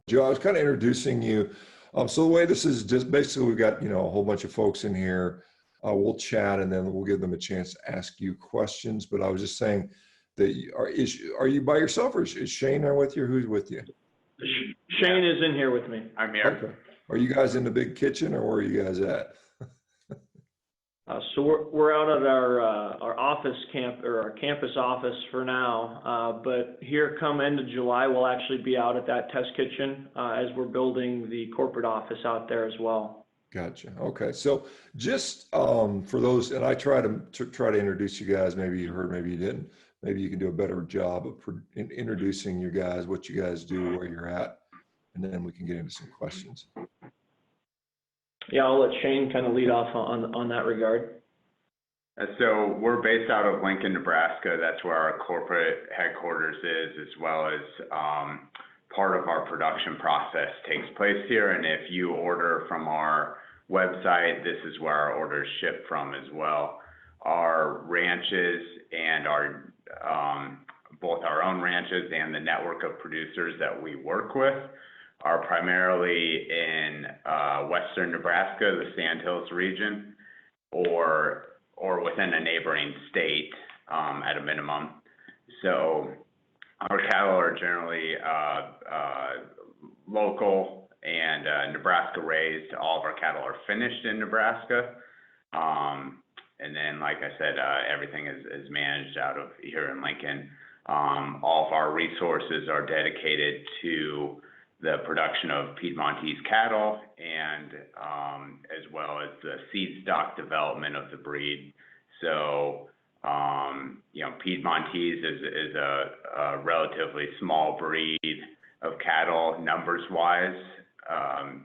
Joe, I was kind of introducing you. So the way this is just basically we've got, a whole bunch of folks in here. We'll chat and then we'll give them a chance to ask you questions. But I was just saying that are you by yourself or is Shane there with you? Who's with you? Shane is in here with me. I'm here. Okay. Are you guys in the big kitchen or where are you guys at? So we're out at our office our campus office for now. But here come end of July, we'll actually be out at that test kitchen as we're building the corporate office out there as well. Gotcha. Okay. So just for those, and I try to introduce you guys. Maybe you heard, maybe you didn't. Maybe you can do a better job of introducing you guys, what you guys do, where you're at, and then we can get into some questions. Yeah, I'll let Shane kind of lead off on that regard. So we're based out of Lincoln, Nebraska. That's where our corporate headquarters is, as well as part of our production process takes place here. And if you order from our website, this is where our orders ship from as well. Our ranches and both our own ranches and the network of producers that we work with are primarily in western Nebraska, the Sandhills region, or within a neighboring state at a minimum. So our cattle are generally local and Nebraska raised. All of our cattle are finished in Nebraska. And then, like I said, everything is managed out of here in Lincoln. All of our resources are dedicated to the production of Piedmontese cattle and as well as the seed stock development of the breed. So, Piedmontese is a relatively small breed of cattle numbers-wise,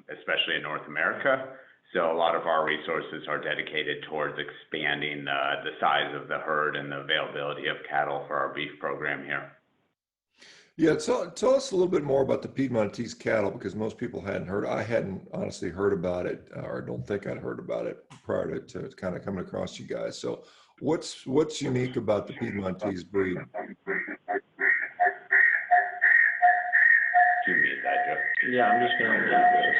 especially in North America. So a lot of our resources are dedicated towards expanding the size of the herd and the availability of cattle for our beef program here. Yeah, tell us a little bit more about the Piedmontese cattle, because most people hadn't heard. I hadn't honestly heard about it, or don't think I'd heard about it prior to kind of coming across you guys. So what's unique about the Piedmontese breed? Do you need that, Joe? Yeah, I'm just going to do this.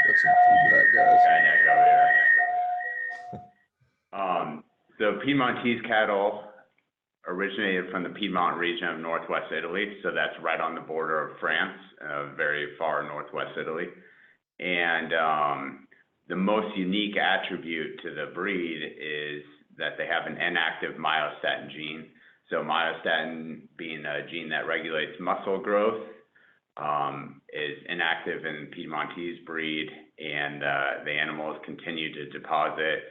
Got some feedback, guys. So Piedmontese cattle originated from the Piedmont region of northwest Italy. So that's right on the border of France, very far northwest Italy. And the most unique attribute to the breed is that they have an inactive myostatin gene. So myostatin, being a gene that regulates muscle growth, is inactive in the Piedmontese breed, and the animals continue to deposit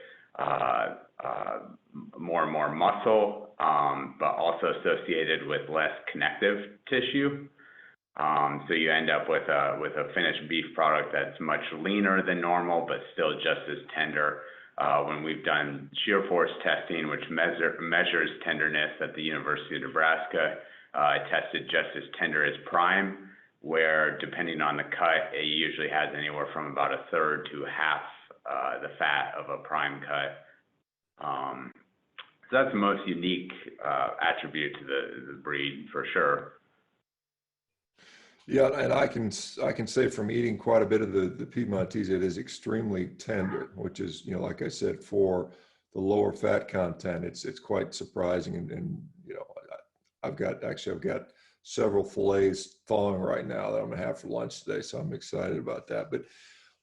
more and more muscle, but also associated with less connective tissue. So you end up with a finished beef product that's much leaner than normal, but still just as tender. When we've done shear force testing, which measures tenderness at the University of Nebraska, it tested just as tender as prime, where depending on the cut, it usually has anywhere from about a third to half the fat of a prime cut. So that's the most unique attribute to the breed for sure. Yeah, and I can say from eating quite a bit of the Piedmontese, it is extremely tender, which is, like I said, for the lower fat content, it's quite surprising. And I've got several fillets thawing right now that I'm gonna have for lunch today, so I'm excited about that. But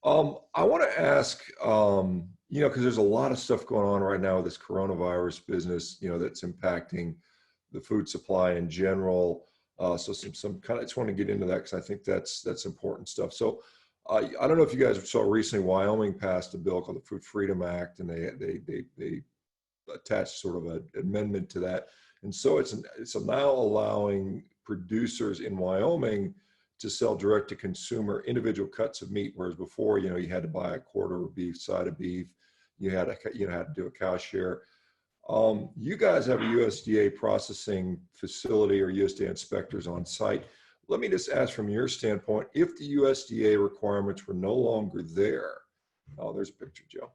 I want to ask, because there's a lot of stuff going on right now with this coronavirus business, that's impacting the food supply in general. So some kind of, I just want to get into that because I think that's important stuff. So I don't know if you guys saw recently, Wyoming passed a bill called the Food Freedom Act, and they attached sort of an amendment to that. And so it's now allowing producers in Wyoming to sell direct to consumer individual cuts of meat, whereas before, you had to buy a quarter of beef, side of beef, you had to do a cow share. You guys have a USDA processing facility or USDA inspectors on site. Let me just ask from your standpoint, if the USDA requirements were no longer there, there's a picture, Joe.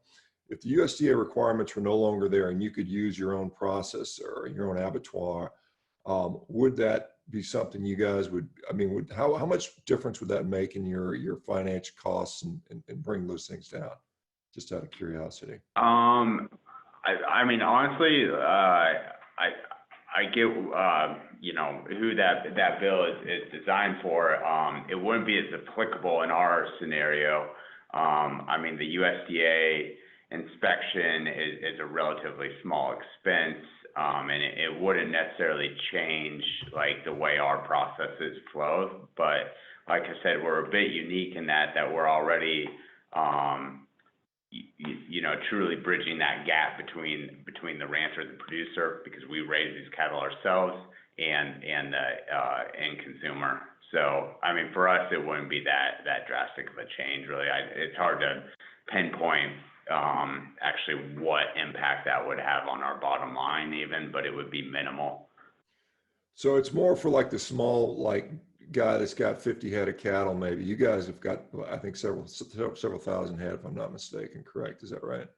If the USDA requirements were no longer there and you could use your own processor or your own abattoir, Would that be something you guys would, I mean, how much difference would that make in your financial costs and bring those things down? Just out of curiosity. I mean, honestly, I get, you know, who that bill is designed for. It wouldn't be as applicable in our scenario. I mean, the USDA inspection is a relatively small expense, and it wouldn't necessarily change like the way our processes flow. But like I said, we're a bit unique in that we're already, you know, truly bridging that gap between the rancher and the producer, because we raise these cattle ourselves and the end consumer. So, I mean, for us, it wouldn't be that drastic of a change, really. It's hard to pinpoint actually what impact that would have on our bottom line even, but it would be minimal. So it's more for like the small, like guy that's got 50 head of cattle, maybe. You guys have got, I think, several thousand head, if I'm not mistaken, correct? Is that right?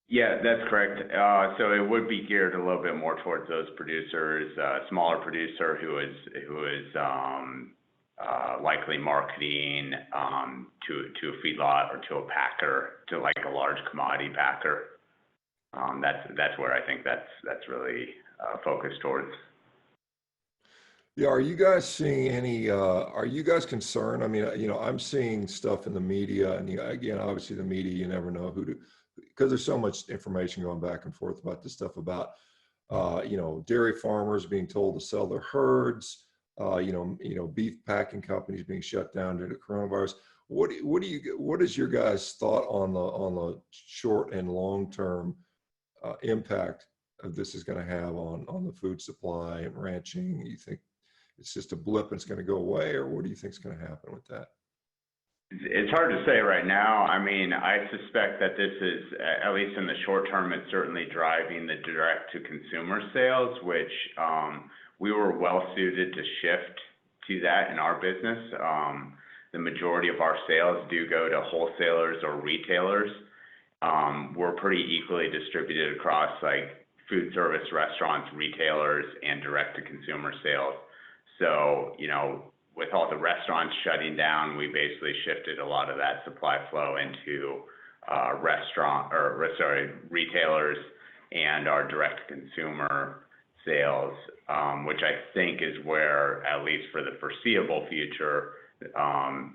Yeah, that's correct. So it would be geared a little bit more towards those producers, smaller producer who is likely marketing to a feedlot or to a packer, to like a large commodity packer. That's where I think that's really focused towards. Yeah, are you guys seeing any, are you guys concerned? I mean, you know, I'm seeing stuff in the media, and again, obviously the media, you never know who to, because there's so much information going back and forth about this stuff about, you know, dairy farmers being told to sell their herds, you know, beef packing companies being shut down due to coronavirus. What is your guys' thought on the short and long term impact of this is going to have on the food supply and ranching? You think it's just a blip and it's going to go away, or what do you think is going to happen with that? It's hard to say right now. I mean, I suspect that this is, at least in the short term, it's certainly driving the direct to consumer sales, which we were well suited to shift to that in our business. The majority of our sales do go to wholesalers or retailers. We're pretty equally distributed across like food service, restaurants, retailers, and direct to consumer sales. So, you know, with all the restaurants shutting down, we basically shifted a lot of that supply flow into retailers and our direct to consumer sales, which I think is where, at least for the foreseeable future,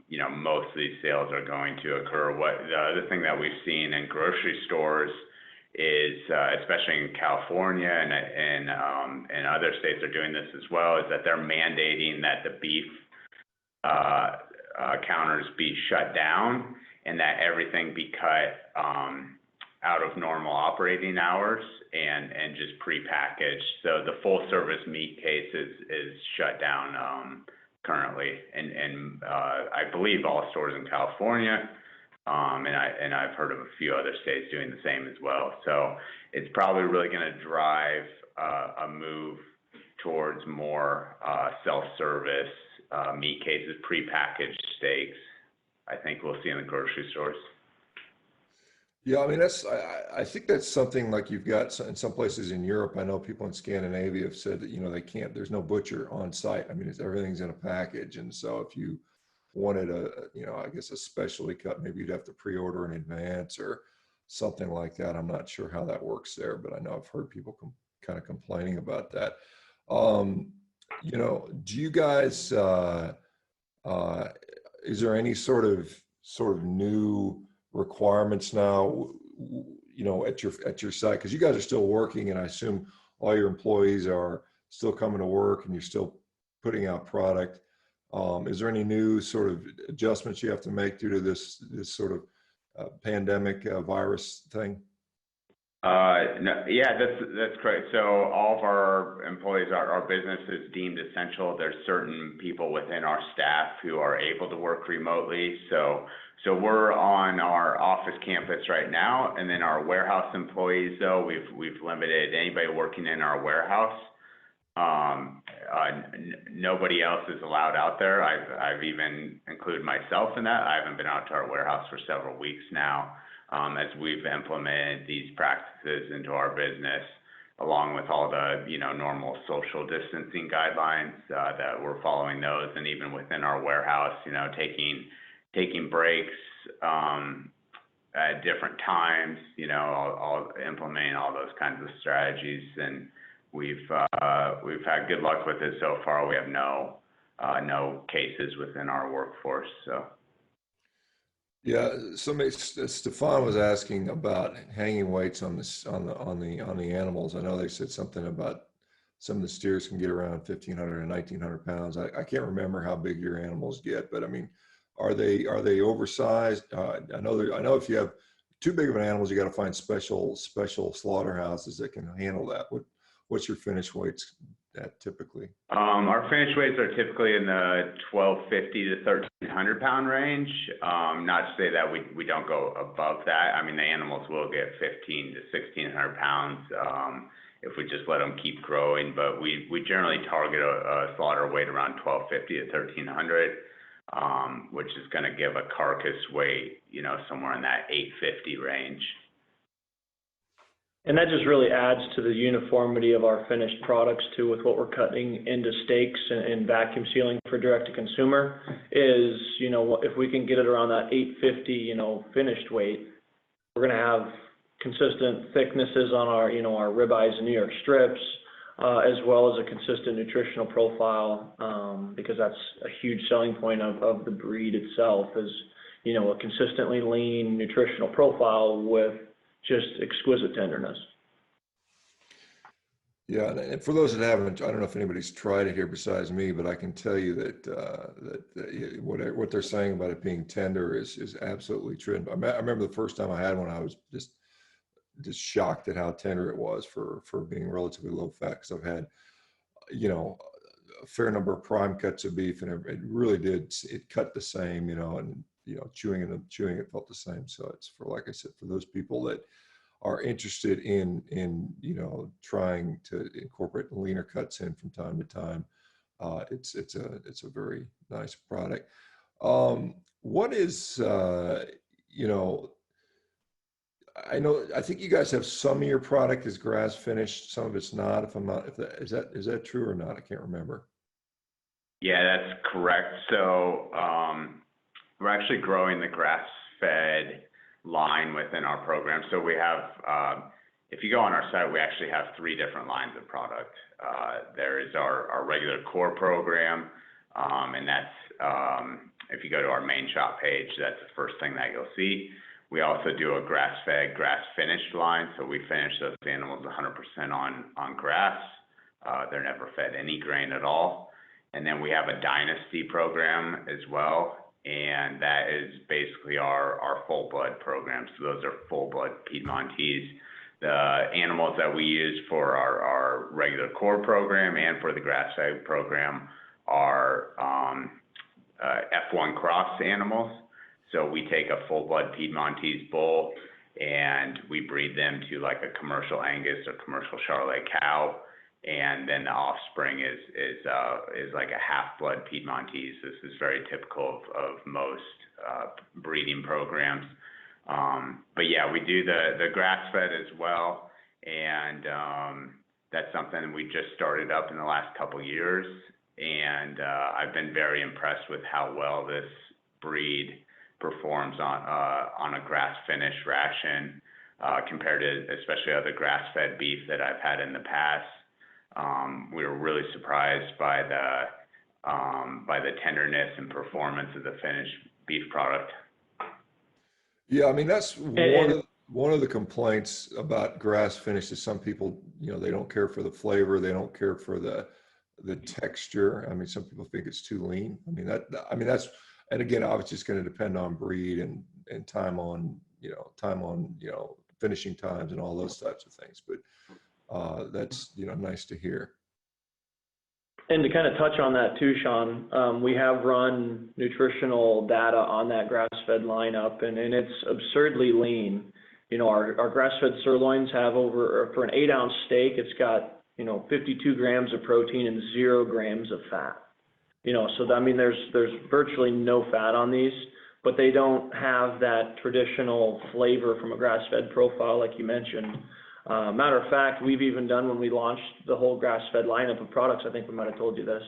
you know, most of these sales are going to occur. The other thing that we've seen in grocery stores is, especially in California and other states are doing this as well, is that they're mandating that the beef counters be shut down and that everything be cut out of normal operating hours and just prepackaged. So the full service meat case is shut down currently, and I believe all stores in California. And I've heard of a few other states doing the same as well. So it's probably really going to drive a move towards more self-service meat cases, prepackaged steaks. I think we'll see in the grocery stores. Yeah, I mean, I think that's something like you've got in some places in Europe. I know people in Scandinavia have said that, you know, they can't, there's no butcher on site. I mean, everything's in a package. And so if you wanted you know, I guess a specially cut, maybe you'd have to pre-order in advance or something like that. I'm not sure how that works there, but I know I've heard people kind of complaining about that. You know, do you guys, is there any sort of new requirements now, you know, at your site? Because you guys are still working, and I assume all your employees are still coming to work and you're still putting out product. Is there any new sort of adjustments you have to make due to this sort of pandemic virus thing? No, yeah, that's correct. So all of our employees, our business is deemed essential. There's certain people within our staff who are able to work remotely. So we're on our office campus right now, and then our warehouse employees, though, we've limited anybody working in our warehouse. Nobody else is allowed out there. I've even included myself in that. I haven't been out to our warehouse for several weeks now, as we've implemented these practices into our business. along with all the, normal social distancing guidelines, that we're following those. And even within our warehouse, taking breaks, at different times, all implementing all those kinds of strategies. And we've had good luck with it so far. We have no cases within our workforce, so. Yeah, Stefan was asking about hanging weights on the animals. I know they said something about some of the steers can get around 1,500 and 1,900 pounds. I can't remember how big your animals get, but I mean, are they oversized? I know if you have too big of an animals, you got to find special slaughterhouses that can handle that. What's your finish weights at typically? Our finish weights are typically in the 1,250 to 1,300 pound range. Not to say that we don't go above that. I mean, the animals will get 1,500 to 1,600 pounds if we just let them keep growing. But we generally target a slaughter weight around 1,250 to 1,300, which is going to give a carcass weight, somewhere in that 850 range. And that just really adds to the uniformity of our finished products too, with what we're cutting into steaks and vacuum sealing for direct to consumer is, if we can get it around that 850, finished weight, we're going to have consistent thicknesses on our, our ribeyes and New York strips, as well as a consistent nutritional profile, because that's a huge selling point of the breed itself is, a consistently lean nutritional profile with just exquisite tenderness. Yeah, and for those that haven't, I don't know if anybody's tried it here besides me, but I can tell you that what they're saying about it being tender is absolutely true. I remember the first time I had one, I was just shocked at how tender it was for being relatively low fat, because I've had, a fair number of prime cuts of beef, and it really it cut the same, and chewing it felt the same. So it's like I said, for those people that are interested in trying to incorporate leaner cuts in from time to time, it's a very nice product. What is I think you guys have some of your product is grass finished, some of it's not. Is that true or not? I can't remember. Yeah, that's correct. So we're actually growing the grass-fed line within our program. So we have, if you go on our site, we actually have 3 different lines of product. There is our regular core program, and that's, if you go to our main shop page, that's the first thing that you'll see. We also do a grass-fed, grass-finished line. So we finish those animals 100% on grass. They're never fed any grain at all. And then we have a dynasty program as well, and that is basically our full blood program. So those are full blood Piedmontese. The animals that we use for our regular core program and for the grass-fed program are F1 cross animals. So we take a full blood Piedmontese bull and we breed them to like a commercial Angus or commercial Charolais cow. And then the offspring is like a half-blood Piedmontese. This is very typical of most breeding programs. But yeah, we do the grass-fed as well, and that's something we just started up in the last couple years. And I've been very impressed with how well this breed performs on a grass-finished ration compared to especially other grass-fed beef that I've had in the past. We were really surprised by the tenderness and performance of the finished beef product. Yeah, I mean that's one of the complaints about grass finished is some people, they don't care for the flavor, they don't care for the texture. I mean, some people think it's too lean. That's, and again, obviously it's going to depend on breed and time on finishing times and all those types of things. But that's nice to hear. And to kind of touch on that too, Sean, we have run nutritional data on that grass-fed lineup, and it's absurdly lean. Our grass-fed sirloins have for an 8-ounce steak, it's got 52 grams of protein and 0 grams of fat. So I mean, there's virtually no fat on these, but they don't have that traditional flavor from a grass-fed profile like you mentioned. Matter of fact, we've even done, when we launched the whole grass-fed lineup of products, I think we might have told you this,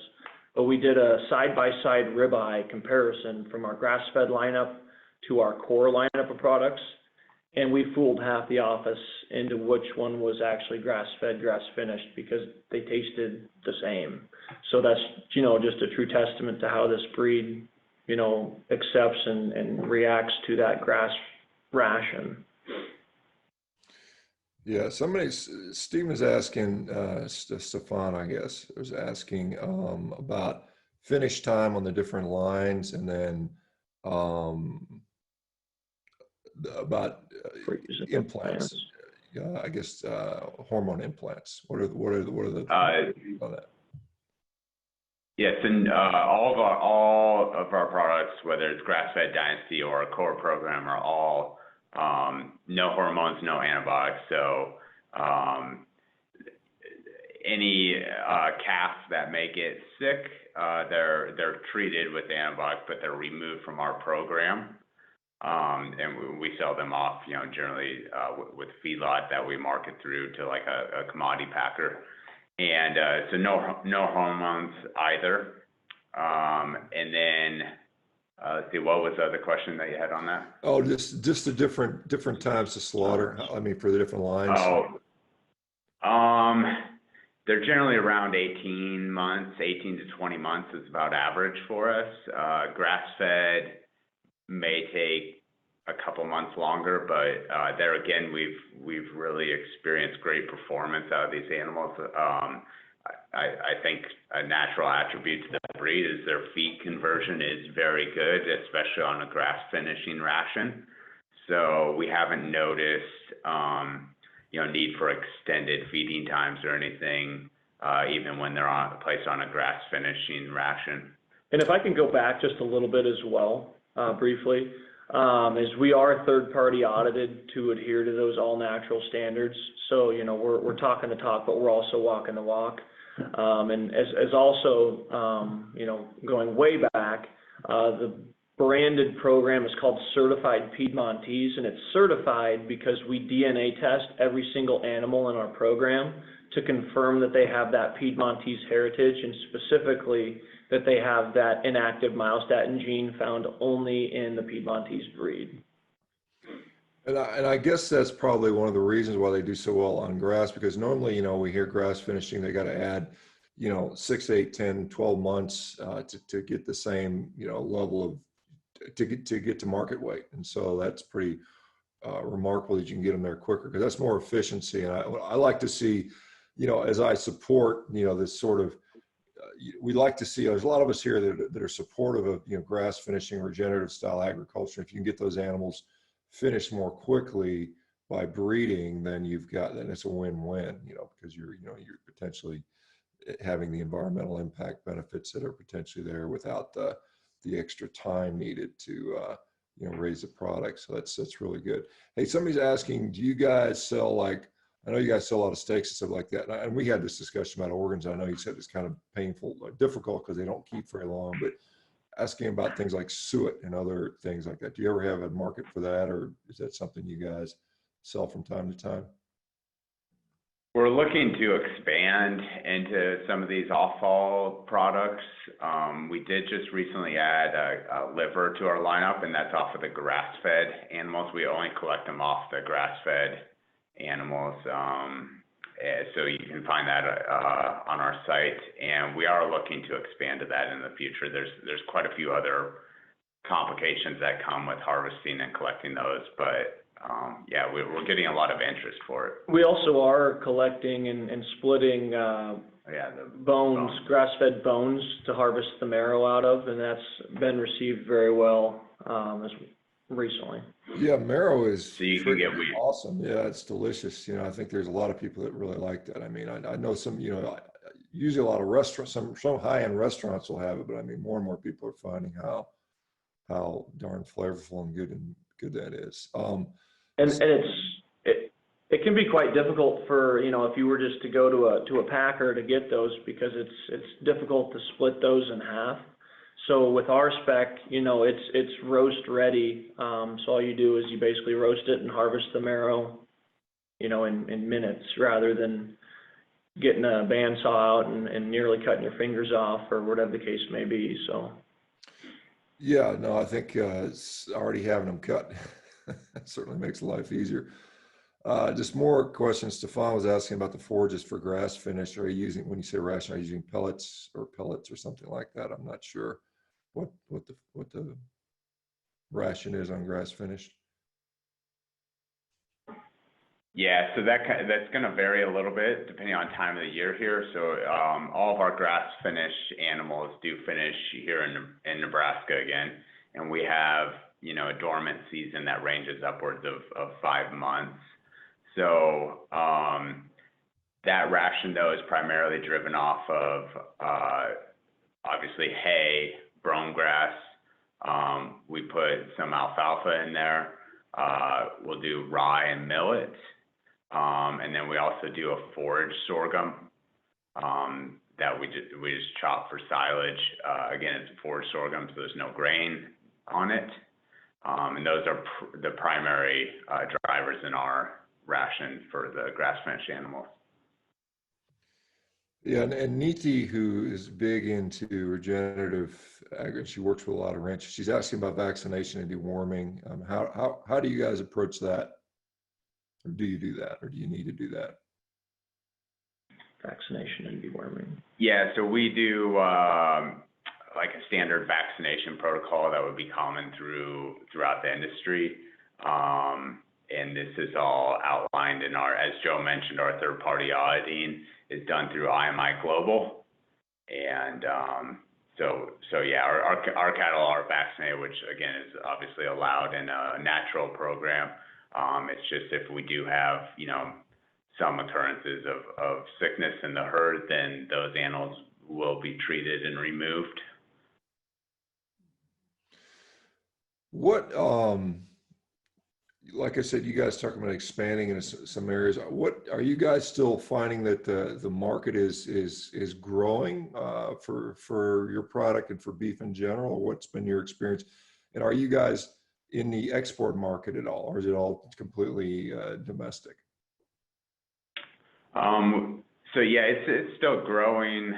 but we did a side-by-side ribeye comparison from our grass-fed lineup to our core lineup of products, and we fooled half the office into which one was actually grass-fed, grass-finished, because they tasted the same. So that's, just a true testament to how this breed, accepts and reacts to that grass ration. Yeah, Steve was asking, Stefan, I guess, was asking about finish time on the different lines, and then about implants. I guess hormone implants. What are the on that? Yes, and all of our products, whether it's grass-fed Dynasty or a core program, are all no hormones, no antibiotics. So any calves that may get sick, they're treated with antibiotics, but they're removed from our program, and we sell them off, generally with feedlot that we market through to like a commodity packer. And so no hormones either. And then let's see, what was the other question that you had on that? Oh, just the different times to slaughter. I mean, for the different lines. They're generally around 18 to 20 months is about average for us. Grass-fed may take a couple months longer, but there again, we've really experienced great performance out of these animals. I think a natural attribute to the breed is their feed conversion is very good, especially on a grass finishing ration. So we haven't noticed, need for extended feeding times or anything, even when they're placed on a grass finishing ration. And if I can go back just a little bit as well, briefly, is we are third-party audited to adhere to those all-natural standards. So, we're talking the talk, but we're also walking the walk. And as also, going way back, the branded program is called Certified Piedmontese, and it's certified because we DNA test every single animal in our program to confirm that they have that Piedmontese heritage, and specifically that they have that inactive myostatin gene found only in the Piedmontese breed. And I guess that's probably one of the reasons why they do so well on grass, because normally, we hear grass finishing, they got to add, 6, 8, 10, 12 months to get the same, level of, to get to market weight. And so that's pretty remarkable that you can get them there quicker, because that's more efficiency. And I like to see, as I support, this sort of, we like to see, there's a lot of us here that are supportive of, grass finishing, regenerative style agriculture. If you can get those animals finished more quickly by breeding, then it's a win-win, because you're potentially having the environmental impact benefits that are potentially there without the extra time needed to, raise the product. So that's really good. Hey, somebody's asking, do you guys sell, I know you guys sell a lot of steaks and stuff like that. And we had this discussion about organs. I know you said it's kind of painful, difficult because they don't keep very long, but asking about things like suet and other things like that. Do you ever have a market for that, or is that something you guys sell from time to time? We're looking to expand into some of these Offal products. We did just recently add a liver to our lineup, and that's off of the grass-fed animals. We only collect them off the grass-fed animals. So you can find that on our site, and we are looking to expand to that in the future. There's quite a few other complications that come with harvesting and collecting those, but we're getting a lot of interest for it. We also are collecting and splitting the bones, grass-fed bones, to harvest the marrow out of, and that's been received very well recently. Yeah, marrow is so you can get awesome. Yeah, it's delicious. I think there's a lot of people that really like that. I mean, I know some, usually a lot of restaurants, some high-end restaurants will have it, but I mean, more and more people are finding how darn flavorful and good that is. And it can be quite difficult for, if you were just to go to a packer to get those, because it's difficult to split those in half. So with our spec, it's roast ready. So all you do is you basically roast it and harvest the marrow, you know, in minutes, rather than getting a bandsaw out and nearly cutting your fingers off or whatever the case may be. So. Yeah, no, I think it's already having them cut certainly makes life easier. Just more questions. Stefan was asking about the forges for grass finish. Are you using, when you say ration, are you using pellets or something like that? I'm not sure what the ration is on grass finished. Yeah, so that's going to vary a little bit depending on time of the year here. So all of our grass finish animals do finish here in Nebraska again, and we have, you know, a dormant season that ranges upwards of 5 months. So that ration though is primarily driven off of obviously hay, brome grass. We put some alfalfa in there. We'll do rye and millet. And then we also do a forage sorghum that we just chop for silage. Again, it's a forage sorghum, so there's no grain on it. And those are the primary drivers in our ration for the grass-finished animals. Yeah, and Niti, who is big into regenerative ag, she works with a lot of ranchers. She's asking about vaccination and deworming. How do you guys approach that? Or do you do that, or do you need to do that? Vaccination and deworming. Yeah, so we do like a standard vaccination protocol that would be common throughout the industry. And this is all outlined in our, as Joe mentioned, our third-party auditing is done through IMI Global. And so yeah, our cattle are vaccinated, which again is obviously allowed in a natural program. It's just if we do have, you know, some occurrences of sickness in the herd, then those animals will be treated and removed. What, like I said, you guys talking about expanding into some areas. What are you guys still finding that the market is growing for your product and for beef in general? What's been your experience? And are you guys in the export market at all, or is it all completely domestic? So yeah, it's still growing.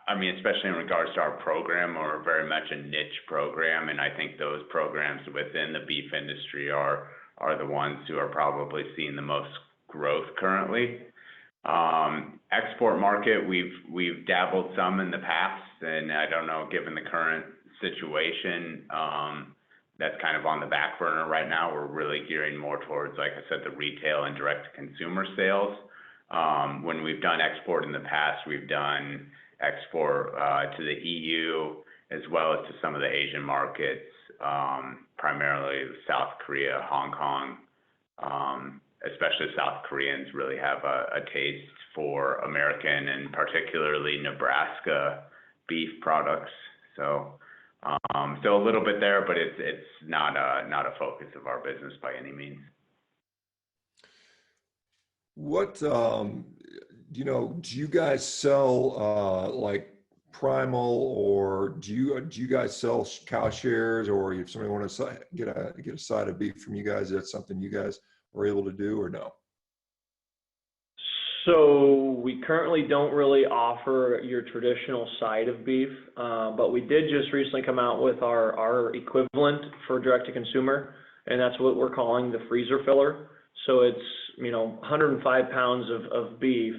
I mean, especially in regards to our program, we're very much a niche program, and I think those programs within the beef industry are the ones who are probably seeing the most growth currently. Export market, we've dabbled some in the past, and I don't know, given the current situation, that's kind of on the back burner right now. We're really gearing more towards, like I said, the retail and direct-to-consumer sales. When we've done export in the past, we've done export to the EU as well as to some of the Asian markets, primarily South Korea, Hong Kong. Especially South Koreans really have a taste for American and particularly Nebraska beef products. So still a little bit there, but it's not a focus of our business by any means. What, you know, do you guys sell like primal, or do you guys sell cow shares, or if somebody wants to get a side of beef from you guys, is that something you guys are able to do, or no? So we currently don't really offer your traditional side of beef, but we did just recently come out with our equivalent for direct to consumer, and that's what we're calling the freezer filler. So it's, you know, 105 pounds of beef,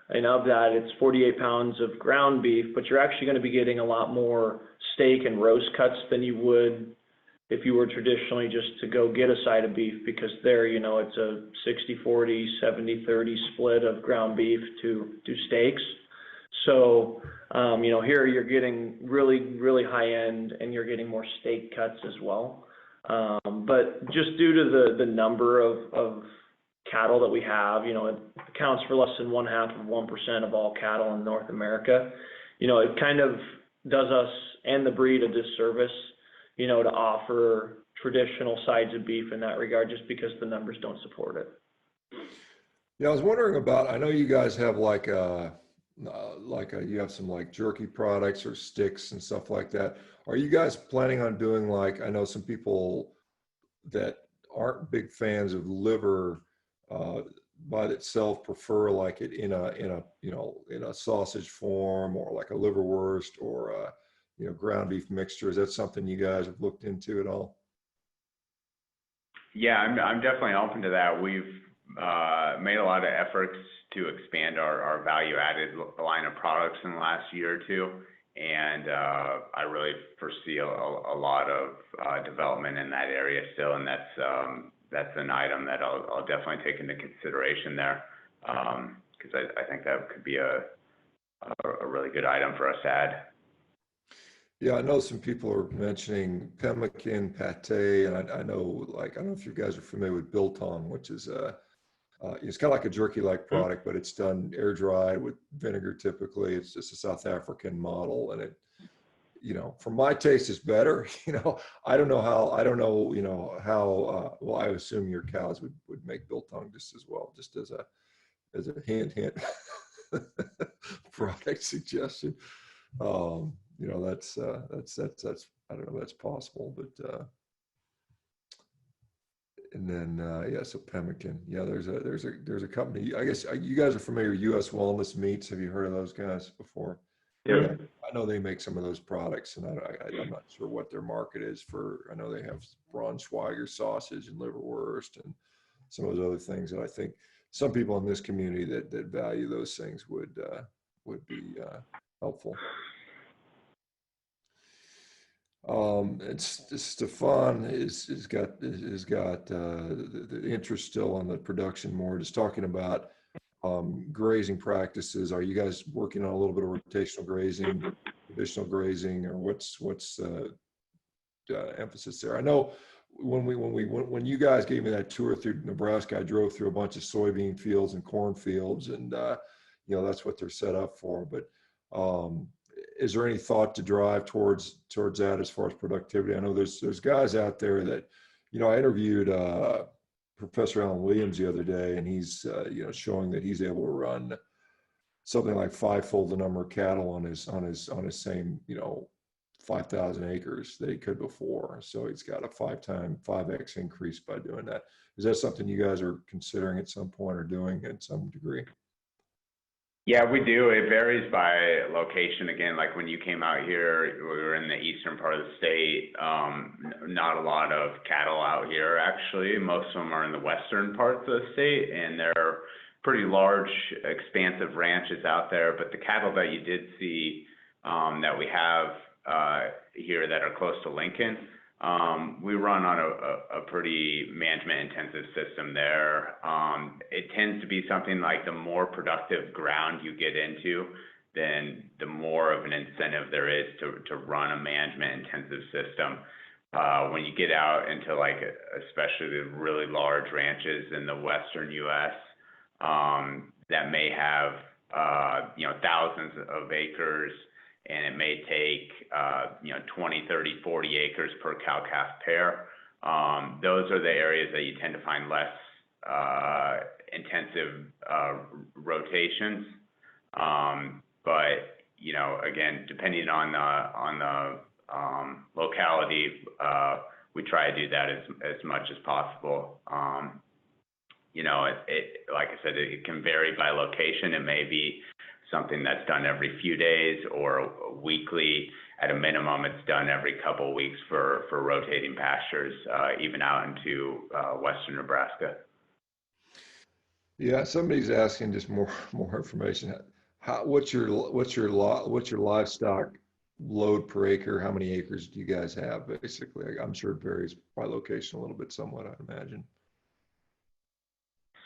and of that it's 48 pounds of ground beef, but you're actually going to be getting a lot more steak and roast cuts than you would if you were traditionally just to go get a side of beef, because there, you know, it's a 60-40, 70-30 split of ground beef to steaks. So, you know, here you're getting really, really high end, and you're getting more steak cuts as well. But just due to the number of cattle that we have, you know, it accounts for less than 0.5% of all cattle in North America. You know, it kind of does us and the breed a disservice, you know, to offer traditional sides of beef in that regard, just because the numbers don't support it. Yeah, I was wondering about, I know you guys have you have some like jerky products or sticks and stuff like that. Are you guys planning on doing, like, I know some people that aren't big fans of liver by itself prefer like it in a in a sausage form, or like a liverwurst, or a ground beef mixture? Is that something you guys have looked into at all? Yeah, I'm definitely open to that. We've made a lot of efforts to expand our value-added line of products in the last year or two, and I really foresee a lot of development in that area still, and that's an item that I'll definitely take into consideration there, because I think that could be a really good item for us to add. Yeah, I know some people are mentioning pemmican pate, and I know, like, I don't know if you guys are familiar with biltong, which is it's kind of like a jerky-like product, but it's done air dried with vinegar typically. It's just a South African model, and it, for my taste, is better. I don't know how. I don't know, how. Well, I assume your cows would make biltong just as well, just as a hint product suggestion. That's I don't know, that's possible, but and then yeah, so pemmican. Yeah, there's a company. I guess you guys are familiar with U.S. Wellness Meats. Have you heard of those guys before? Yeah. Yeah, I know they make some of those products, and I'm not sure what their market is for. I know they have Braunschweiger sausage and liverwurst and some of those other things that I think some people in this community that value those things would be helpful. It's Stefan has got the interest still on the production more, just talking about grazing practices. Are you guys working on a little bit of rotational grazing, traditional grazing, or what's emphasis there? I know when you guys gave me that tour through Nebraska, I drove through a bunch of soybean fields and corn fields, and that's what they're set up for. But is there any thought to drive towards that as far as productivity? I know there's guys out there that, I interviewed Professor Alan Williams the other day, and he's showing that he's able to run something like fivefold the number of cattle on his same 5,000 acres that he could before. So he's got a 5x increase by doing that. Is that something you guys are considering at some point, or doing at some degree? Yeah, we do. It varies by location. Again, like when you came out here, we were in the eastern part of the state. Not a lot of cattle out here, actually. Most of them are in the western parts of the state, and they're pretty large, expansive ranches out there. But the cattle that you did see that we have here that are close to Lincoln, we run on a pretty management-intensive system there. It tends to be something like the more productive ground you get into, then the more of an incentive there is to run a management-intensive system. When you get out into especially the really large ranches in the western U.S. That may have thousands of acres, and it may take 20, 30, 40 acres per cow-calf pair. Those are the areas that you tend to find less intensive rotations. But again, depending on the locality, we try to do that as much as possible. Like I said, it can vary by location. It may be something that's done every few days or weekly. At a minimum, it's done every couple of weeks for rotating pastures, even out into western Nebraska. Yeah, somebody's asking just more information. What's your livestock load per acre? How many acres do you guys have? Basically, I'm sure it varies by location a little bit, somewhat, I'd imagine.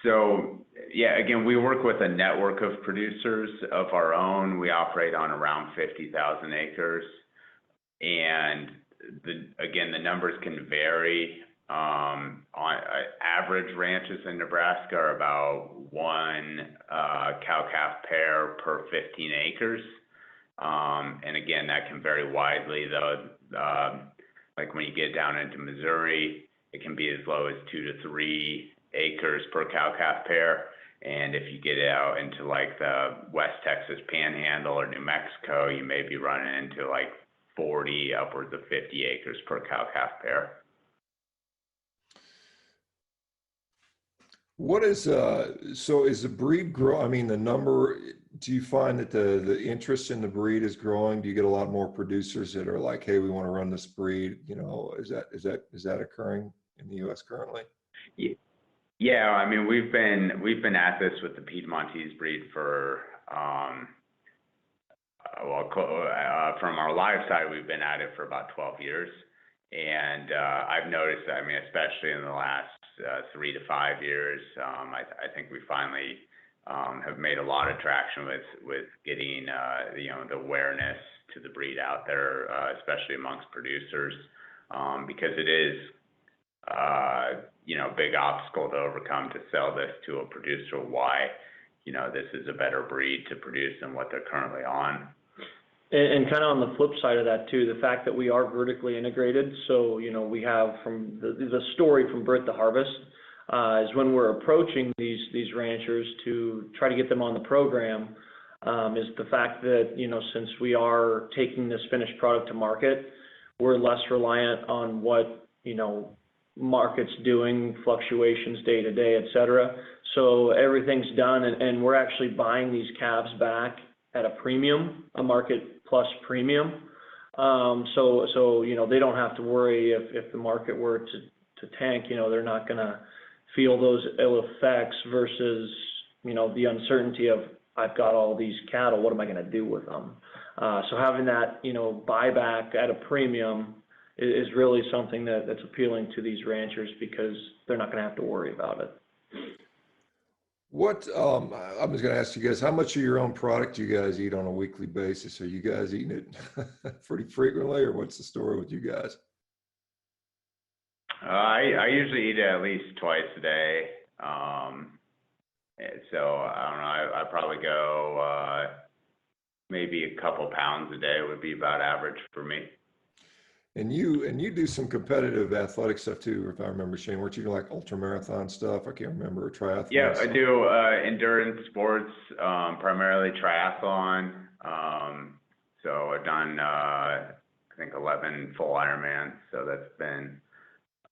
So yeah, again, we work with a network of producers of our own. We operate on around 50,000 acres. And the numbers can vary. On average ranches in Nebraska are about one cow-calf pair per 15 acres. And again, that can vary widely, though. Like when you get down into Missouri, it can be as low as 2 to 3 acres per cow-calf pair. And if you get out into the West Texas Panhandle or New Mexico, you may be running into 40, upwards of 50 acres per cow-calf pair. What is so is the breed grow? I mean, the number. Do you find that the interest in the breed is growing? Do you get a lot more producers that are like, "Hey, we want to run this breed"? You know, is that occurring in the U.S. currently? Ye- Yeah, I mean, we've been at this with the Piedmontese breed for, from our live side, we've been at it for about 12 years. And I've noticed, I mean, especially in the last 3 to 5 years, I think we finally have made a lot of traction with getting, the awareness to the breed out there, especially amongst producers, because it is, big obstacle to overcome to sell this to a producer why, this is a better breed to produce than what they're currently on. And kind of on the flip side of that too, the fact that we are vertically integrated, so we have from the story from birth to harvest, is when we're approaching these ranchers to try to get them on the program, is the fact that since we are taking this finished product to market, we're less reliant on what market's doing, fluctuations day to day, et cetera. So everything's done, and we're actually buying these calves back at a premium, a market plus premium. So they don't have to worry if the market were to tank, they're not going to feel those ill effects versus, the uncertainty of, I've got all these cattle, what am I going to do with them? So having that, buyback at a premium is really something that's appealing to these ranchers because they're not going to have to worry about it. What I was going to ask you guys, how much of your own product do you guys eat on a weekly basis? Are you guys eating it pretty frequently, or what's the story with you guys? I usually eat it at least twice a day. So I don't know, I probably go maybe a couple pounds a day would be about average for me. And you do some competitive athletic stuff too, if I remember, Shane. Weren't you doing like ultra marathon stuff? I can't remember, triathlon. Yeah, I stuff. do endurance sports, primarily triathlon. So I've done I think 11 full Ironmans. So that's been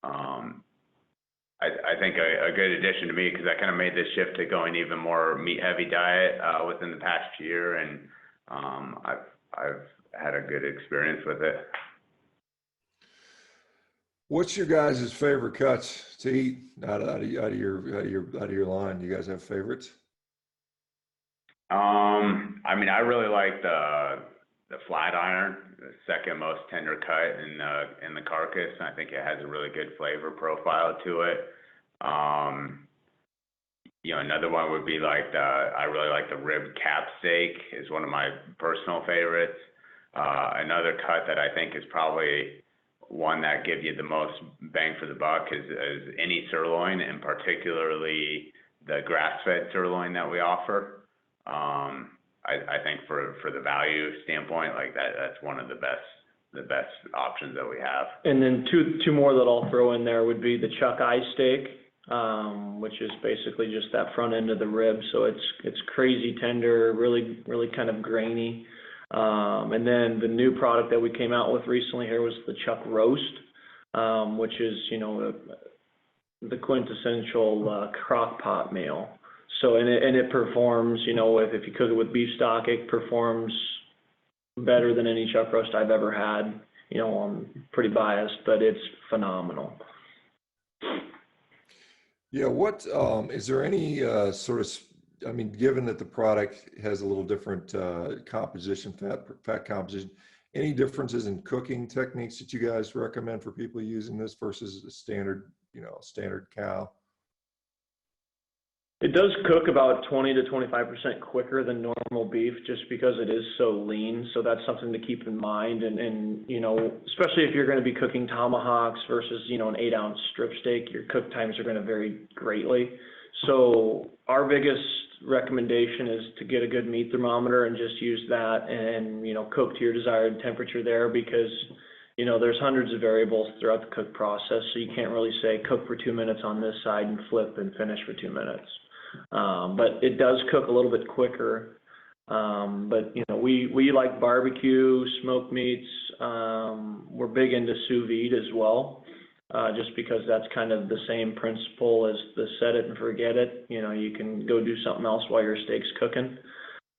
I think a good addition to me because I kind of made this shift to going even more meat heavy diet within the past year, and I've had a good experience with it. What's your guys' favorite cuts to eat out of your line? You guys have favorites? I mean, I really like the flat iron, the second most tender cut in the carcass. And I think it has a really good flavor profile to it. Another one would be like I really like the rib cap steak is one of my personal favorites. Another cut that I think is probably one that gives you the most bang for the buck is any sirloin, and particularly the grass-fed sirloin that we offer. I think for the value standpoint, like that's one of the best options that we have. And then two more that I'll throw in there would be the chuck eye steak, which is basically just that front end of the rib. So it's crazy tender, really really kind of grainy. And then the new product that we came out with recently here was the chuck roast, which is the quintessential crock pot meal. So and it performs, if you cook it with beef stock, it performs better than any chuck roast I've ever had. I'm pretty biased, but it's phenomenal. Yeah. What is there any sort of? I mean, given that the product has a little different composition, fat composition, any differences in cooking techniques that you guys recommend for people using this versus a standard cow? It does cook about 20 to 25% quicker than normal beef just because it is so lean. So that's something to keep in mind. And especially if you're going to be cooking tomahawks versus, an 8-ounce strip steak, your cook times are going to vary greatly. So our biggest recommendation is to get a good meat thermometer and just use that and, cook to your desired temperature there because, there's hundreds of variables throughout the cook process. So you can't really say cook for 2 minutes on this side and flip and finish for 2 minutes. But it does cook a little bit quicker. But we like barbecue, smoked meats. We're big into sous vide as well. just because that's kind of the same principle as the set it and forget it. You know, you can go do something else while your steak's cooking.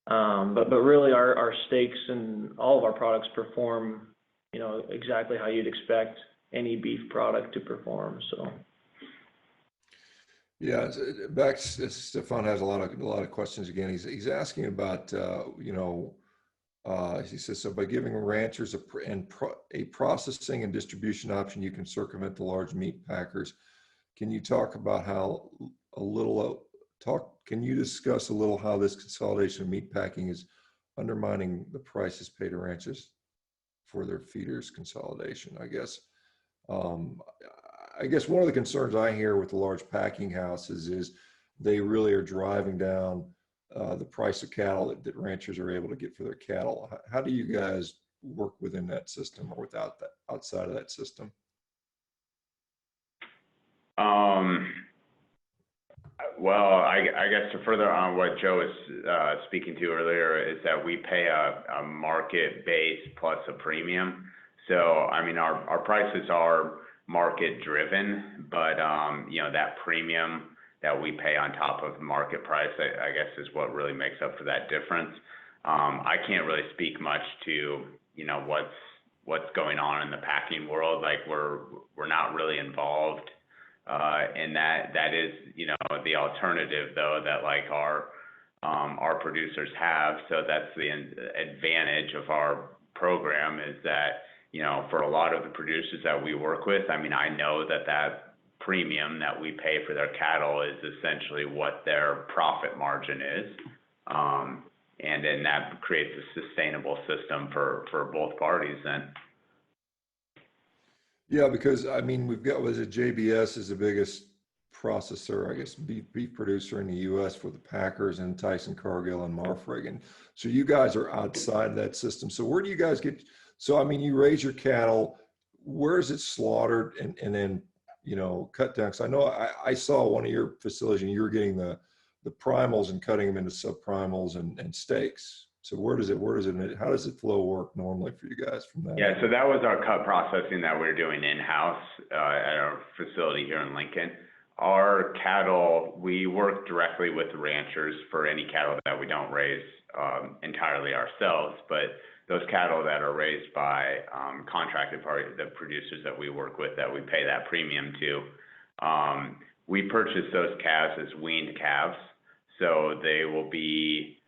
But really our steaks and all of our products perform, you know, exactly how you'd expect any beef product to perform, so. Yeah, Stefan has a lot of questions again. He's asking about, you know, he says, so by giving ranchers a processing and distribution option, you can circumvent the large meat packers. Can you talk about can you discuss a little how this consolidation of meat packing is undermining the prices paid to ranchers for their feeders consolidation? I guess one of the concerns I hear with the large packing houses is they really are driving down the price of cattle that ranchers are able to get for their cattle. How do you guys work within that system or outside of that system? Well, I guess to further on what Joe was speaking to earlier is that we pay a market base plus a premium. So, I mean, our prices are market driven, but you know, that premium that we pay on top of market price, I guess is what really makes up for that difference. I can't really speak much to, you know, what's going on in the packing world. Like we're not really involved in that. That is, you know, the alternative though that like our producers have. So that's the advantage of our program is that, you know, for a lot of the producers that we work with, I mean, I know that premium that we pay for their cattle is essentially what their profit margin is. And then that creates a sustainable system for both parties then. Yeah, because I mean, JBS is the biggest processor, I guess, beef producer in the U.S. for the Packers and Tyson Cargill and Marfrig. So you guys are outside that system. So where do you guys get? So I mean, you raise your cattle. Where is it slaughtered and then, you know, cut down? Because I know I saw one of your facilities and you were getting the primals and cutting them into subprimals and steaks. So how does it flow work normally for you guys from that? Yeah, so that was our cut processing that we're doing in-house at our facility here in Lincoln. Our cattle, we work directly with ranchers for any cattle that we don't raise entirely ourselves, but those cattle that are raised by contracted parties, the producers that we work with that we pay that premium to, we purchase those calves as weaned calves. So they will be,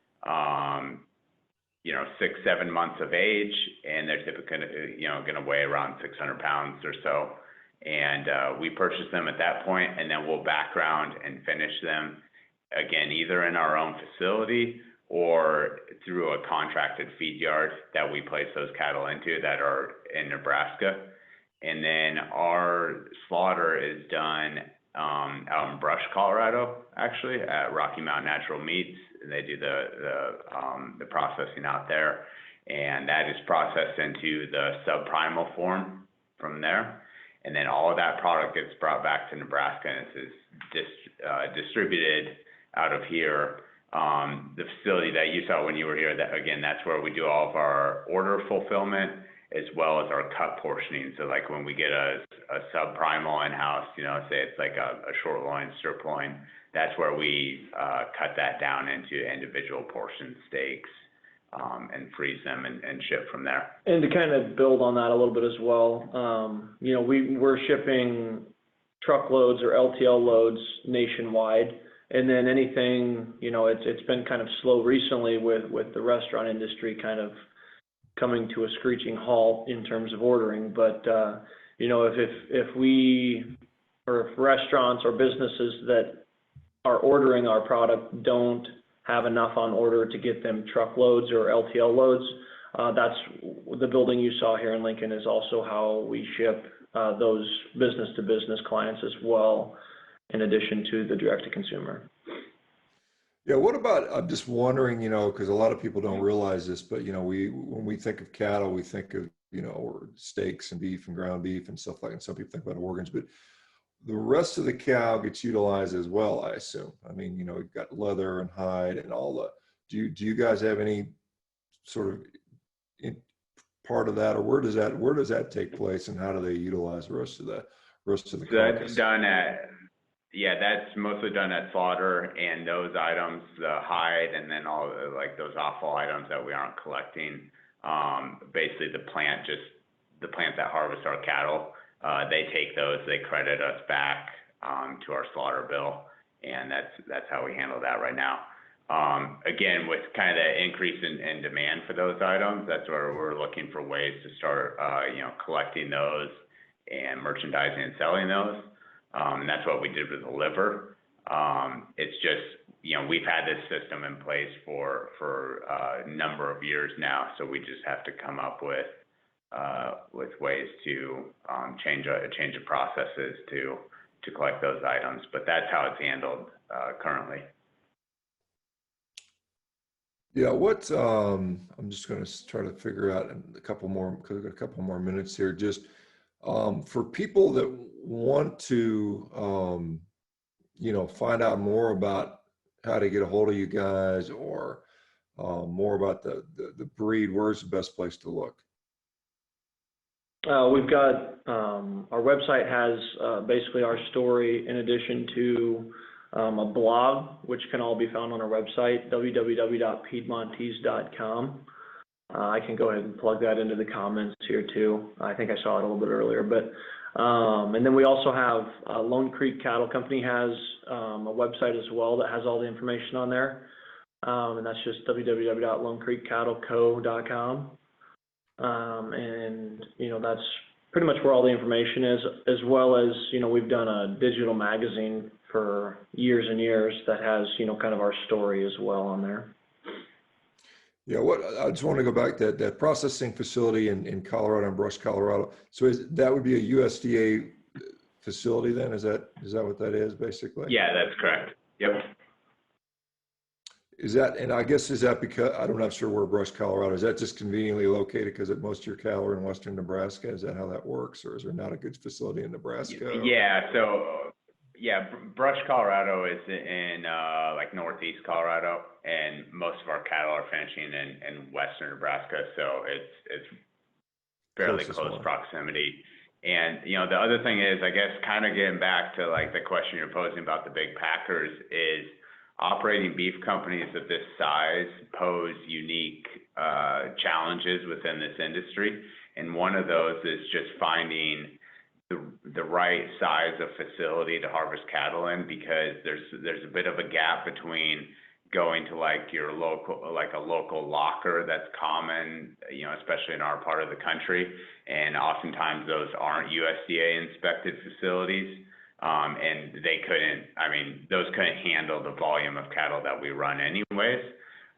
you know, 6-7 months of age, and they're typically, you know, going to weigh around 600 pounds or so. And we purchase them at that point, and then we'll background and finish them again, either in our own facility or through a contracted feed yard that we place those cattle into that are in Nebraska. And then our slaughter is done out in Brush, Colorado, actually, at Rocky Mountain Natural Meats. They do the processing out there, and that is processed into the subprimal form from there. And then all of that product gets brought back to Nebraska and is distributed out of here. The facility that you saw when you were here, that's where we do all of our order fulfillment as well as our cut portioning. So like when we get a subprimal in-house, you know, say it's like a short loin, strip loin, that's where we cut that down into individual portion steaks and freeze them and ship from there. And to kind of build on that a little bit as well, you know, we're shipping truckloads or LTL loads nationwide. And then anything, you know, it's been kind of slow recently with the restaurant industry kind of coming to a screeching halt in terms of ordering. But, you know, if restaurants or businesses that are ordering our product don't have enough on order to get them truckloads or LTL loads, that's the building you saw here in Lincoln is also how we ship those business-to-business clients as well, in addition to the direct-to-consumer. Yeah, what about, I'm just wondering, you know, because a lot of people don't realize this, but, you know, when we think of cattle, we think of, you know, steaks and beef and ground beef and stuff like that. And some people think about organs, but the rest of the cow gets utilized as well, I assume. I mean, you know, you've got leather and hide and all the, do you guys have any sort of part of that, or where does that take place and how do they utilize the rest of the rest of the So that's carcass? done at, yeah, that's mostly done at slaughter, and those items, the hide, and then all the, like those offal items that we aren't collecting, basically the plant that harvests our cattle, they take those, they credit us back, to our slaughter bill, and that's how we handle that right now. Again, with kind of the increase in demand for those items, that's where we're looking for ways to start, collecting those and merchandising and selling those. And that's what we did with the liver. It's just, we've had this system in place for a number of years now, so we just have to come up with ways to change the processes to collect those items. But that's how it's handled currently. Yeah, I'm just going to try to figure out in a couple more, because we've got a couple more minutes here. Just for people that want to, find out more about how to get a hold of you guys, or more about the breed, where's the best place to look? We've got, our website has basically our story, in addition to a blog, which can all be found on our website, www.piedmontese.com. I can go ahead and plug that into the comments here too. I think I saw it a little bit earlier, but and then we also have Lone Creek Cattle Company has a website as well that has all the information on there, and that's just www.lonecreekcattleco.com. And that's pretty much where all the information is, as well as we've done a digital magazine for years and years that has kind of our story as well on there. Yeah, I just want to go back to that processing facility in Colorado, in Brush, Colorado. So that would be a USDA facility then? Is that what that is basically? Yeah, that's correct. Yep. And I guess, is that because, I'm not sure where Brush, Colorado, is that just conveniently located because most of your cattle are in western Nebraska? Is that how that works? Or is there not a good facility in Nebraska? Yeah, Brush, Colorado is in like northeast Colorado, and most of our cattle are finishing in western Nebraska, so it's fairly close proximity. And the other thing is, I guess, kind of getting back to like the question you're posing about the big packers, is operating beef companies of this size pose unique challenges within this industry, and one of those is just finding the right size of facility to harvest cattle in, because there's a bit of a gap between going to like a local locker that's common, especially in our part of the country, and oftentimes those aren't USDA inspected facilities, and those couldn't handle the volume of cattle that we run anyways.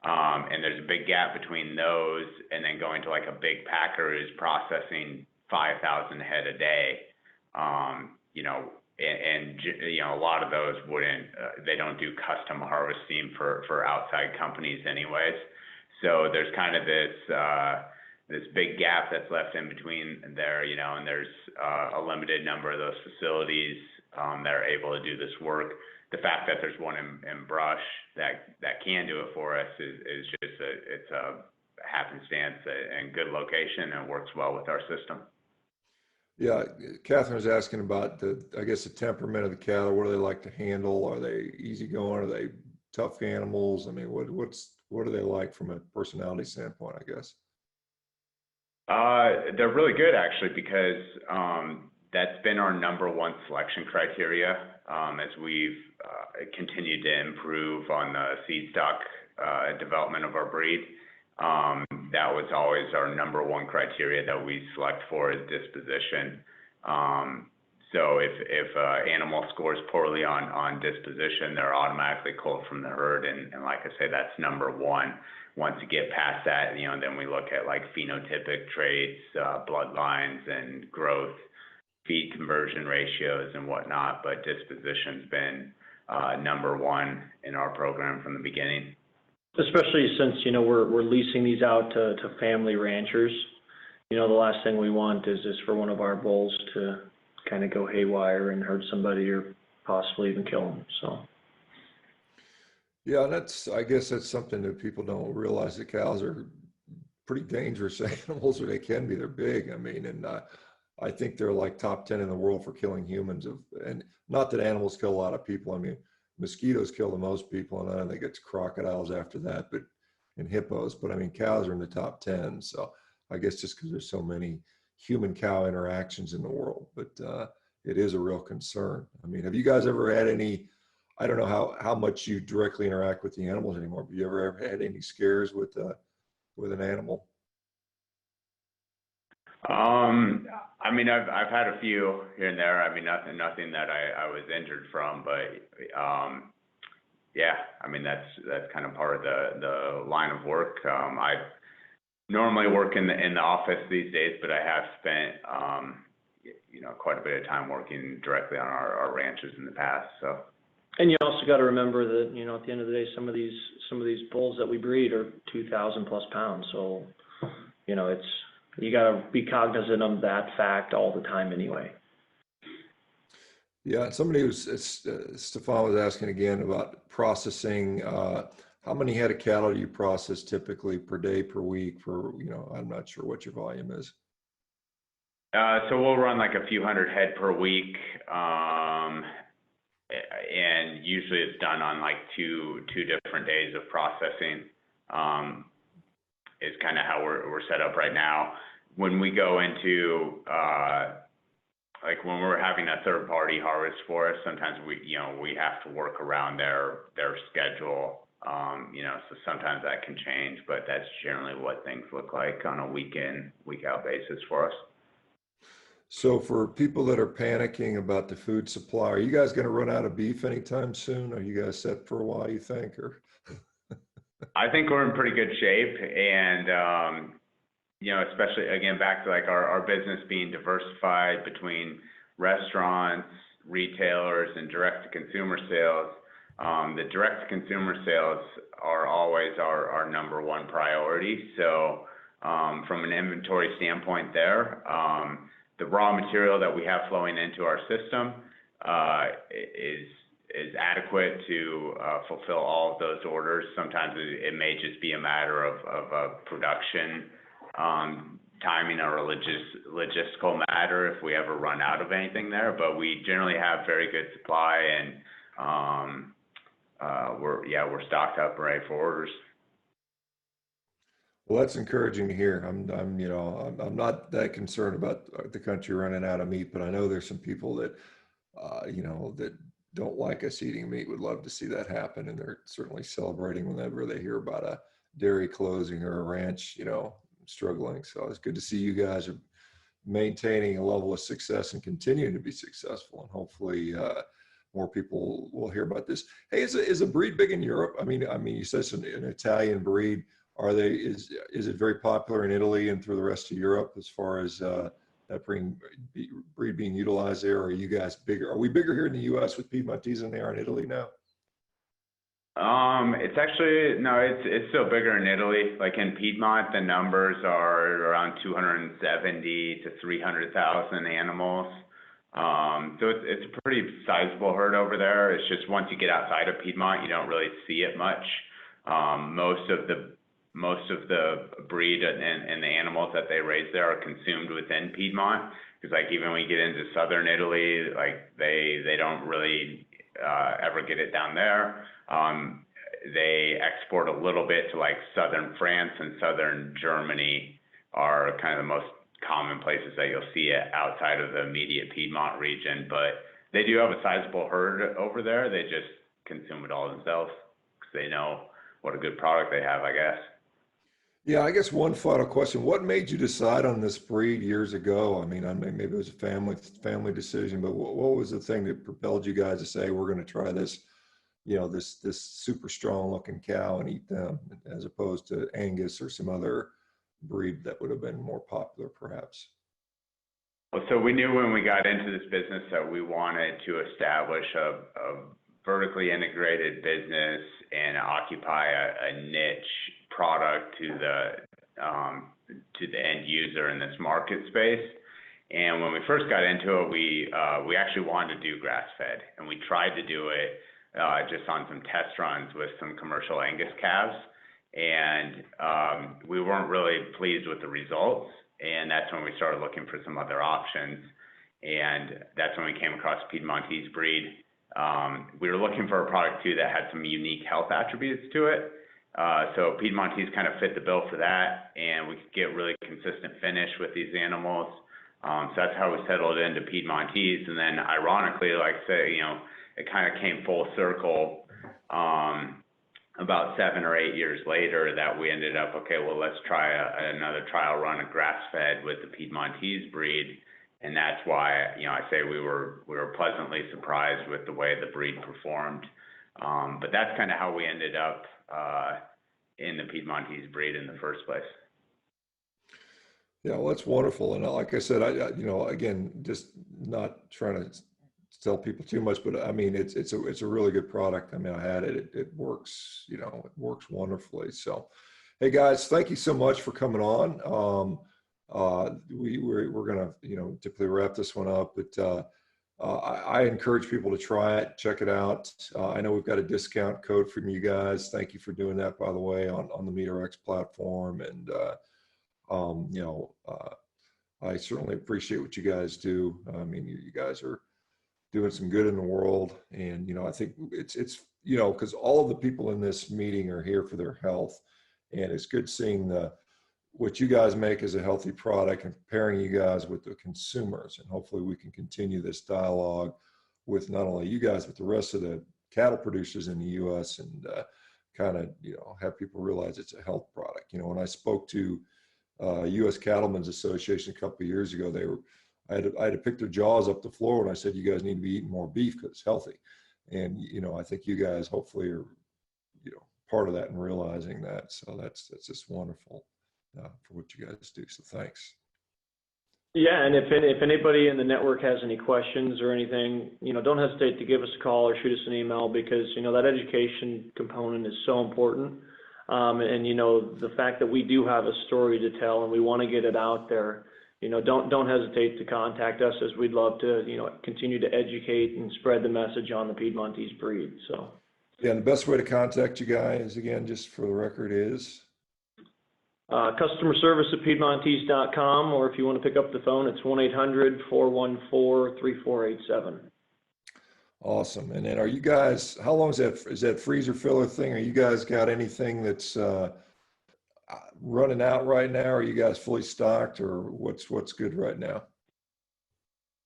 And there's a big gap between those and then going to like a big packer who's processing 5,000 head a day. A lot of those they don't do custom harvesting for outside companies anyways. So there's kind of this big gap that's left in between there, and there's a limited number of those facilities that are able to do this work. The fact that there's one in Brush that can do it for us is just it's a happenstance and good location, and works well with our system. Yeah, Catherine was asking about the temperament of the cattle. What do they like to handle? Are they easygoing? Are they tough animals? I mean, what are they like from a personality standpoint, I guess? They're really good, actually, because that's been our number one selection criteria as we've continued to improve on the seed stock development of our breed. That was always our number one criteria that we select for, is disposition. So if an animal scores poorly on disposition, they're automatically culled from the herd, and like I say, that's number one. Once you get past that, then we look at like phenotypic traits, bloodlines, and growth, feed conversion ratios, and whatnot. But disposition's been number one in our program from the beginning. Especially since, we're leasing these out to family ranchers. The last thing we want is for one of our bulls to kind of go haywire and hurt somebody, or possibly even kill them. So. Yeah, I guess that's something that people don't realize, that cows are pretty dangerous animals, or they can be. They're big. I mean, and I think they're like top 10 in the world for killing humans. And not that animals kill a lot of people. I mean, mosquitoes kill the most people, and I think it's crocodiles after that, but and hippos. But I mean, cows are in the top 10. So I guess just because there's so many human cow interactions in the world, but it is a real concern. I mean, have you guys ever had any? I don't know how much you directly interact with the animals anymore, but you ever had any scares with an animal? I mean, I've had a few here and there. I mean, nothing that I was injured from, but yeah, I mean that's kind of part of the line of work. I normally work in the office these days, but I have spent quite a bit of time working directly on our ranches in the past. So. And you also got to remember that, at the end of the day, some of these bulls that we breed are 2,000 plus pounds. So, you got to be cognizant of that fact all the time anyway. Yeah, somebody Stefan was asking again about processing. How many head of cattle do you process typically per day, per week? I'm not sure what your volume is. So we'll run like a few hundred head per week. And usually it's done on like two different days of processing. Is kind of how we're set up right now. When we go into like when we're having a third party harvest for us, sometimes we have to work around their schedule. So sometimes that can change, but that's generally what things look like on a week in, week out basis for us. So for people that are panicking about the food supply, are you guys going to run out of beef anytime soon? Are you guys set for a while, you think? Or I think we're in pretty good shape, and especially again back to like our business being diversified between restaurants, retailers, and direct to consumer sales. The direct to consumer sales are always our number one priority. So from an inventory standpoint there, the raw material that we have flowing into our system is adequate to fulfill all of those orders. Sometimes it may just be a matter of a production timing or a logistical matter if we ever run out of anything there. But we generally have very good supply, and we're stocked up and ready for orders. well, that's encouraging to hear. I'm not that concerned about the country running out of meat, but I know there's some people that that don't like us eating meat would love to see that happen, and they're certainly celebrating whenever they hear about a dairy closing or a ranch struggling. So it's good to see you guys are maintaining a level of success and continuing to be successful, and hopefully more people will hear about this. Hey, is a breed big in Europe? I mean, you said it's an Italian breed. Is it very popular in Italy and through the rest of Europe as far as that breed being utilized there? Or are you guys bigger? Are we bigger here in the U.S. with Piedmontese than they are in Italy now? It's actually, no, it's still bigger in Italy. Like in Piedmont, the numbers are around 270 to 300,000 animals. So it's a pretty sizable herd over there. It's just once you get outside of Piedmont, you don't really see it much. Most of the breed and the animals that they raise there are consumed within Piedmont. Because like even when you get into southern Italy, like they don't really ever get it down there. They export a little bit to like southern France and southern Germany are kind of the most common places that you'll see it outside of the immediate Piedmont region. But they do have a sizable herd over there. They just consume it all themselves because they know what a good product they have, I guess. Yeah, I guess one final question. What made you decide on this breed years ago? I mean, maybe it was a family decision, but what was the thing that propelled you guys to say, we're going to try this, this super strong looking cow and eat them, as opposed to Angus or some other breed that would have been more popular perhaps? Well, so we knew when we got into this business that we wanted to establish a vertically integrated business and occupy a niche product to the end user in this market space. And when we first got into it, we actually wanted to do grass fed, and we tried to do it just on some test runs with some commercial Angus calves, and we weren't really pleased with the results. And that's when we started looking for some other options. And that's when we came across Piedmontese breed. We were looking for a product too that had some unique health attributes to it. So Piedmontese kind of fit the bill for that, and we could get really consistent finish with these animals. So that's how we settled into Piedmontese. And then ironically, like I say, it kind of came full circle about 7 or 8 years later that we ended up, okay, well, let's try another trial run of grass-fed with the Piedmontese breed. And that's why, I say we were pleasantly surprised with the way the breed performed. But that's kind of how we ended up in the Piedmontese breed in the first place. Yeah, well, that's wonderful. And like I said, I again, just not trying to tell people too much, but I mean, it's a really good product. I mean, I had it. It works. It works wonderfully. So, hey guys, thank you so much for coming on. We're gonna typically wrap this one up, but I encourage people to try it, check it out. I know we've got a discount code from you guys. Thank you for doing that, by the way, on the MeterX platform. And I certainly appreciate what you guys do. I mean, you guys are doing some good in the world, and I think it's because all of the people in this meeting are here for their health, and it's good seeing what you guys make as a healthy product and pairing you guys with the consumers. And hopefully we can continue this dialogue with not only you guys, but the rest of the cattle producers in the U.S. and kind of, have people realize it's a health product. When I spoke to U.S. Cattlemen's Association a couple of years ago, I had to pick their jaws up the floor when I said, you guys need to be eating more beef because it's healthy. And, I think you guys hopefully are, part of that and realizing that. So that's just wonderful. For what you guys do. So thanks. Yeah, and if anybody in the network has any questions or anything, don't hesitate to give us a call or shoot us an email, because that education component is so important. And the fact that we do have a story to tell and we want to get it out there, don't hesitate to contact us, as we'd love to continue to educate and spread the message on the Piedmontese breed. So yeah, and the best way to contact you guys, again, just for the record, is customer service at Piedmontese.com, or if you want to pick up the phone, it's 1-800-414-3487. Awesome. And then are you guys, how long is that freezer filler thing? Are you guys got anything that's running out right now? Are you guys fully stocked, or what's good right now?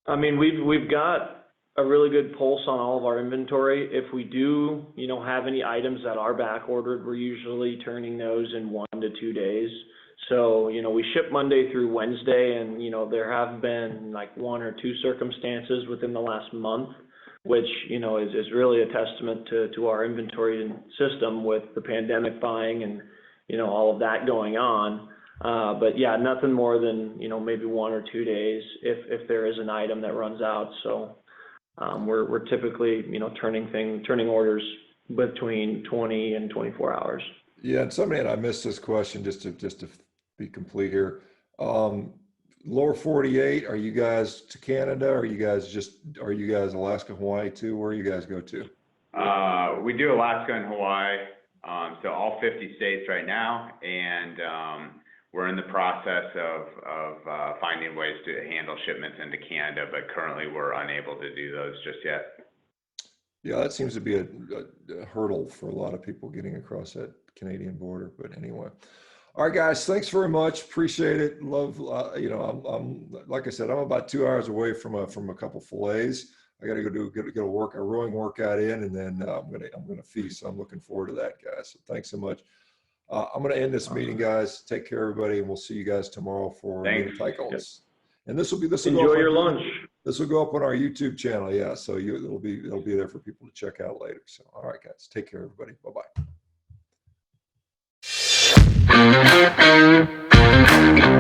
I mean, we've got a really good pulse on all of our inventory. If we do, have any items that are back ordered, we're usually turning those in 1 to 2 days. So, we ship Monday through Wednesday, and, there have been like 1 or 2 circumstances within the last month, which, is really a testament to our inventory system with the pandemic buying and, all of that going on. But yeah, nothing more than, maybe 1 or 2 days if there is an item that runs out. So we're typically, turning orders between 20 and 24 hours. Yeah, and somebody, and I missed this question just to be complete here. Lower 48, are you guys to Canada? Are you guys Alaska, Hawaii too? Where you guys go to? We do Alaska and Hawaii, so all 50 states right now, and we're in the process of finding ways to handle shipments into Canada, but currently we're unable to do those just yet. Yeah, that seems to be a hurdle for a lot of people getting across that Canadian border. But anyway, all right, guys, thanks very much. Appreciate it. Love, I'm like I said, I'm about 2 hours away from a couple fillets. I got to go get a rowing workout in, and then I'm gonna feast. So I'm looking forward to that, guys. So thanks so much. I'm going to end this meeting, guys. Take care, everybody, and we'll see you guys tomorrow for Tychons. And this will enjoy your lunch. This will go up on our YouTube channel, yeah. So it'll be there for people to check out later. So, all right, guys, take care, everybody. Bye bye.